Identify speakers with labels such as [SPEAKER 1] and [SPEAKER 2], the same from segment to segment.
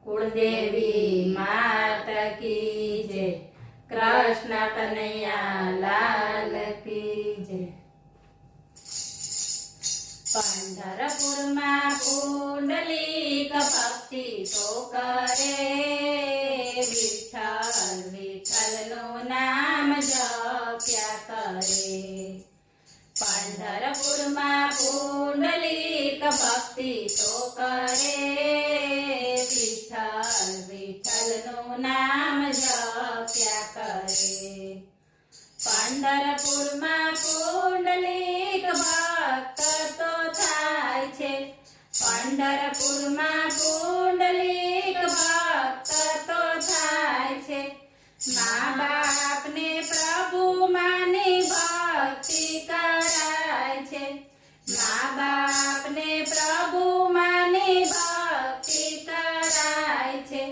[SPEAKER 1] कुलदेवी माता की जय। कृष्ण कन्हैया लाल की जय। पंढरपुर में पुंडलिक भक्ति तो करे, विठ्ठल विठ्ठल नो नाम जप्या करे। पंढरपुर में पुंडलिक भक्ति तो करे, विठ्ठल विठ्ठल नो नाम जप्या करे। पंढरपुर में पुंडलिक भक्त तो थाय छे, पंढरपुर में पुंडलिक भक्त तो थाय छे। माँ बाप ने प्रभु मानी भक्ति कराय छे, माँ बाप ने प्रभु मानी भक्ति कराय छे।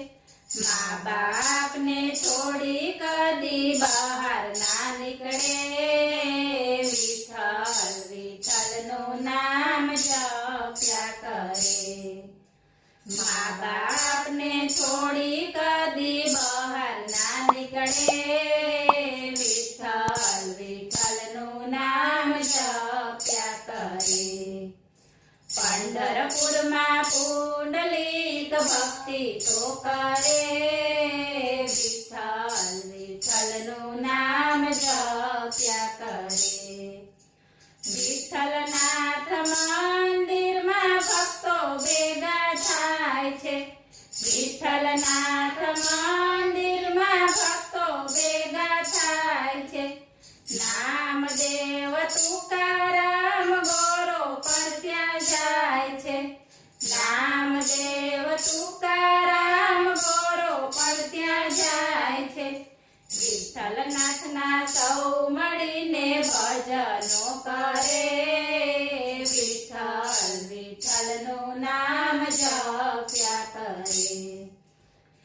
[SPEAKER 1] माँ बाप ने छोड़ी कदी बहार ना निकले, विठ्ठल विठ्ठल नो नाम जप्या करे। माँ बाप ने छोड़ी कदी बहार ना निकले, विठ्ठल विठ्ठल नो नाम जप्या करे। पंढरपुर में पुंडलिक भक्ति तो करे, विठ्ठल विठ्ठल नो नाम जप्या करे। विठ्ठलनाथ मंदिर में भक्तो भेगा थाय छे, विठ्ठलनाथ मंदिर में भक्तो भेगा थाय छे। नामदेव तुकाराम गोरो पर त्या जाय छे, नामदेव तुकाराम गोरो पर त्या जाय छे। विठ्ठलनाथ ना सौ मळीने भजनो करे, विठ्ठल विठ्ठल नो नाम जप्या करे।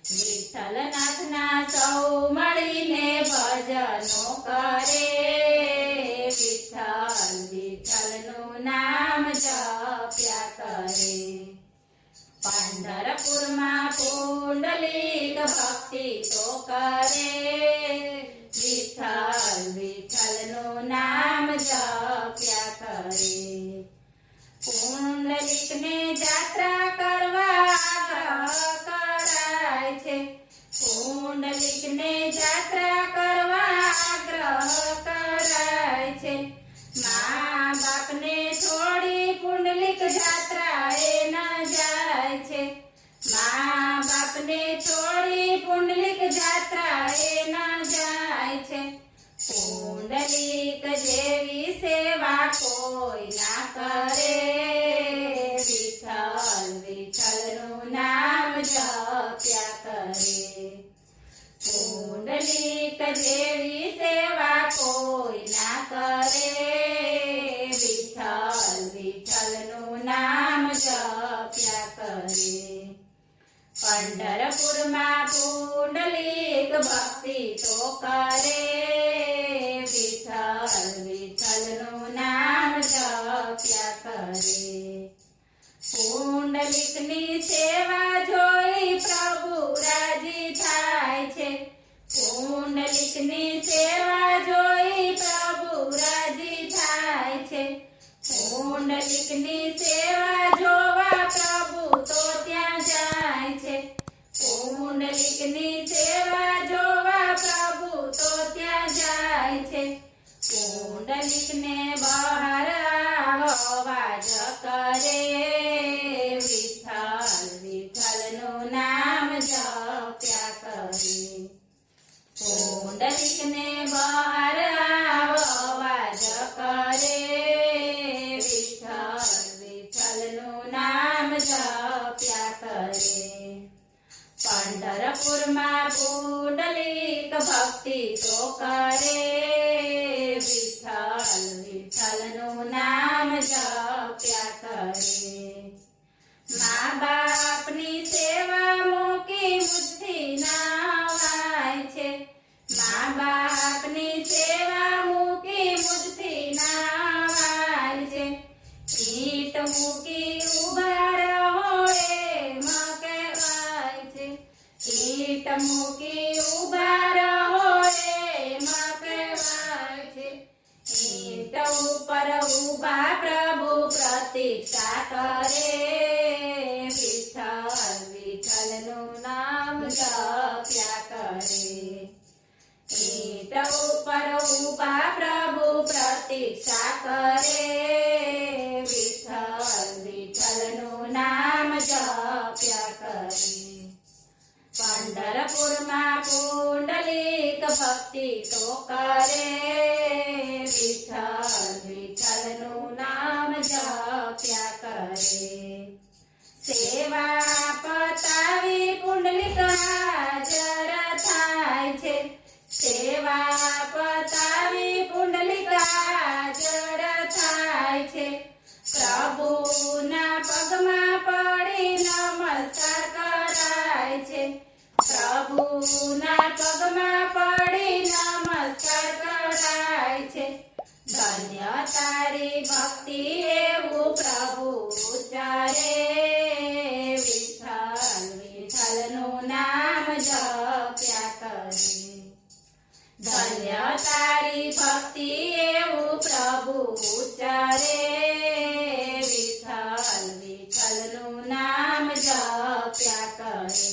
[SPEAKER 1] विठ्ठलनाथ ना सौ मळीने भजनो करे, विठ्ठल विठ्ठल नो नाम जप्या करे। पंढरपुर में पुंडलिक भक्ति तो करे, विठ्ठल विठ्ठल नो नाम जप्या करे। पुंडलिक ने यात्रा करवा आग्रह कराय छे, पुंडलिक ने यात्रा करवा आग्रह कराय छे। माँ बाप ने छोड़ी पुंडलिक यात्रा ए न जाय छे, माँ बाप ने छोड़ी पुंडलिक यात्रा ए न जाय छे। पुंडलिक जेवी सेवा कोई ना करे, विठ्ठल विठ्ठल नु नाम जप्या करे। पुंडलिक जेवी सेवा कोई ना करे, विठ्ठल विठ्ठल नु नाम जप्या करे। पंढरपुर में पुंडलिक भक्ति तो करे, विठ्ठल विठ्ठल नु नाम जप्या करे। पुंडलिक नी सेवा जोई प्रभु राजी थाय छे, पुंडलिक नी सेवा जोई प्रभु राजी थाय छे। पुंडलिक नी सेवा जोवा प्रभु तो त्या जाय छे, पुंडलिक नी सेवा जोवा प्रभु तो त्या जाय छे। पुंडलिक ने बहार आवाज करे, विठ्ठल विठ्ठल नो नाम जप्या करे। पुंडलिक ने बहार आवाज करे, विठ्ठल विठ्ठल नो नाम जप्या करे। पंढरपुर में पुंडलिक भक्ति तो करे, विठ्ठल विठ्ठल नो नाम जप्या करे। माँ बाप नी सेवा मोकी मुट्ठी नावाय छे, माँ बाप नी सेवा मोकी मुट्ठी नावाय छे। ईट मूकी उभा रहो एम कहेवाय छे, મૂકી ઊભા રહો એમાં કહેવાય છે. ઈંટ ઉપર ઊભા પ્રભુ પ્રતીક્ષા કરે, વિઠ્ઠલ વિઠ્ઠલનું નામ જપ્યા કરે. ઈંટ ઉપર ઊભા પ્રભુ પ્રતીક્ષા કરે, વિઠ્ઠલ વિઠ્ઠલનું નામ જપ્યા કરે. પંઢરપુરમાં પુંડલીક ભક્તિ તો કરે, વિઠ્ઠલ વિઠ્ઠલનું નામ જપ્યા કરે. સેવા પતાવી પુંડલીક હાજર થાય છે, સેવા પતાવી પુંડલીક હાજર થાય છે. પ્રભુના પગમાં પડી નમસ્કાર કરાય છે, પ્રભુના પગમાં પડી નમસ્કાર કરાય છે. ધન્ય તારી ભક્તિ એવું પ્રભુ ઉચ્ચારે, વિઠ્ઠલ વિઠ્ઠલનું નામ જપ્યા કરે. ધન્ય તારી ભક્તિ એવું પ્રભુ ઉચ્ચારે, વિઠ્ઠલ વિઠ્ઠલનું નામ જપ્યા કરે.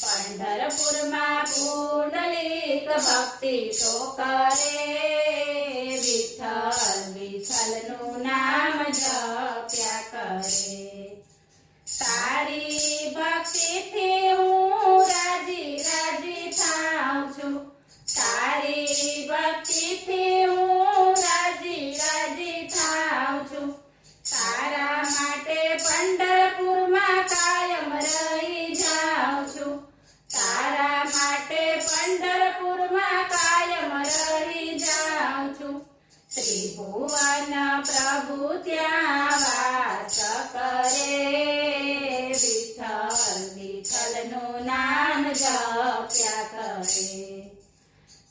[SPEAKER 1] પંઢરપુરમાં પુંડલીક ભક્તિ તો કરે, વિઠ્ઠલ વિઠ્ઠલનું નામ જપ્યા કરે. તારી ભક્તિથી હું રાજી રાજી થાઉં છું, તારી ભક્તિથી હું રાજી રાજી થાઉં છું. તારા માટે પંઢરપુરમાં કાયમ રહી જાઉં છું, તારા માટે પંઢરપુરમાં કાયમ રહી જાઉં છું. ત્રિભુવન પ્રભુ ત્યાં વાસ કરે, વિઠ્ઠલ વિઠ્ઠલનું નામ જપ્યા કરે.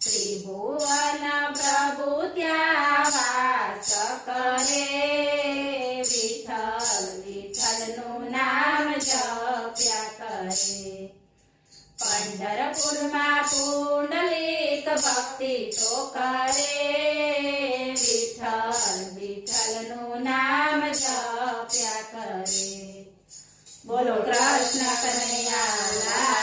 [SPEAKER 1] ત્રિભુવન પ્રભુ ત્યાં વાસ કરે, વિઠ્ઠલ વિઠ્ઠલનું નામ જપ્યા કરે. પંઢરપુરમાં પુંડલીક ભક્તિ તો કરે, વિઠ્ઠલ વિઠ્ઠલનું નામ જપ્યા કરે. બોલો કૃષ્ણ કનૈયા લાલ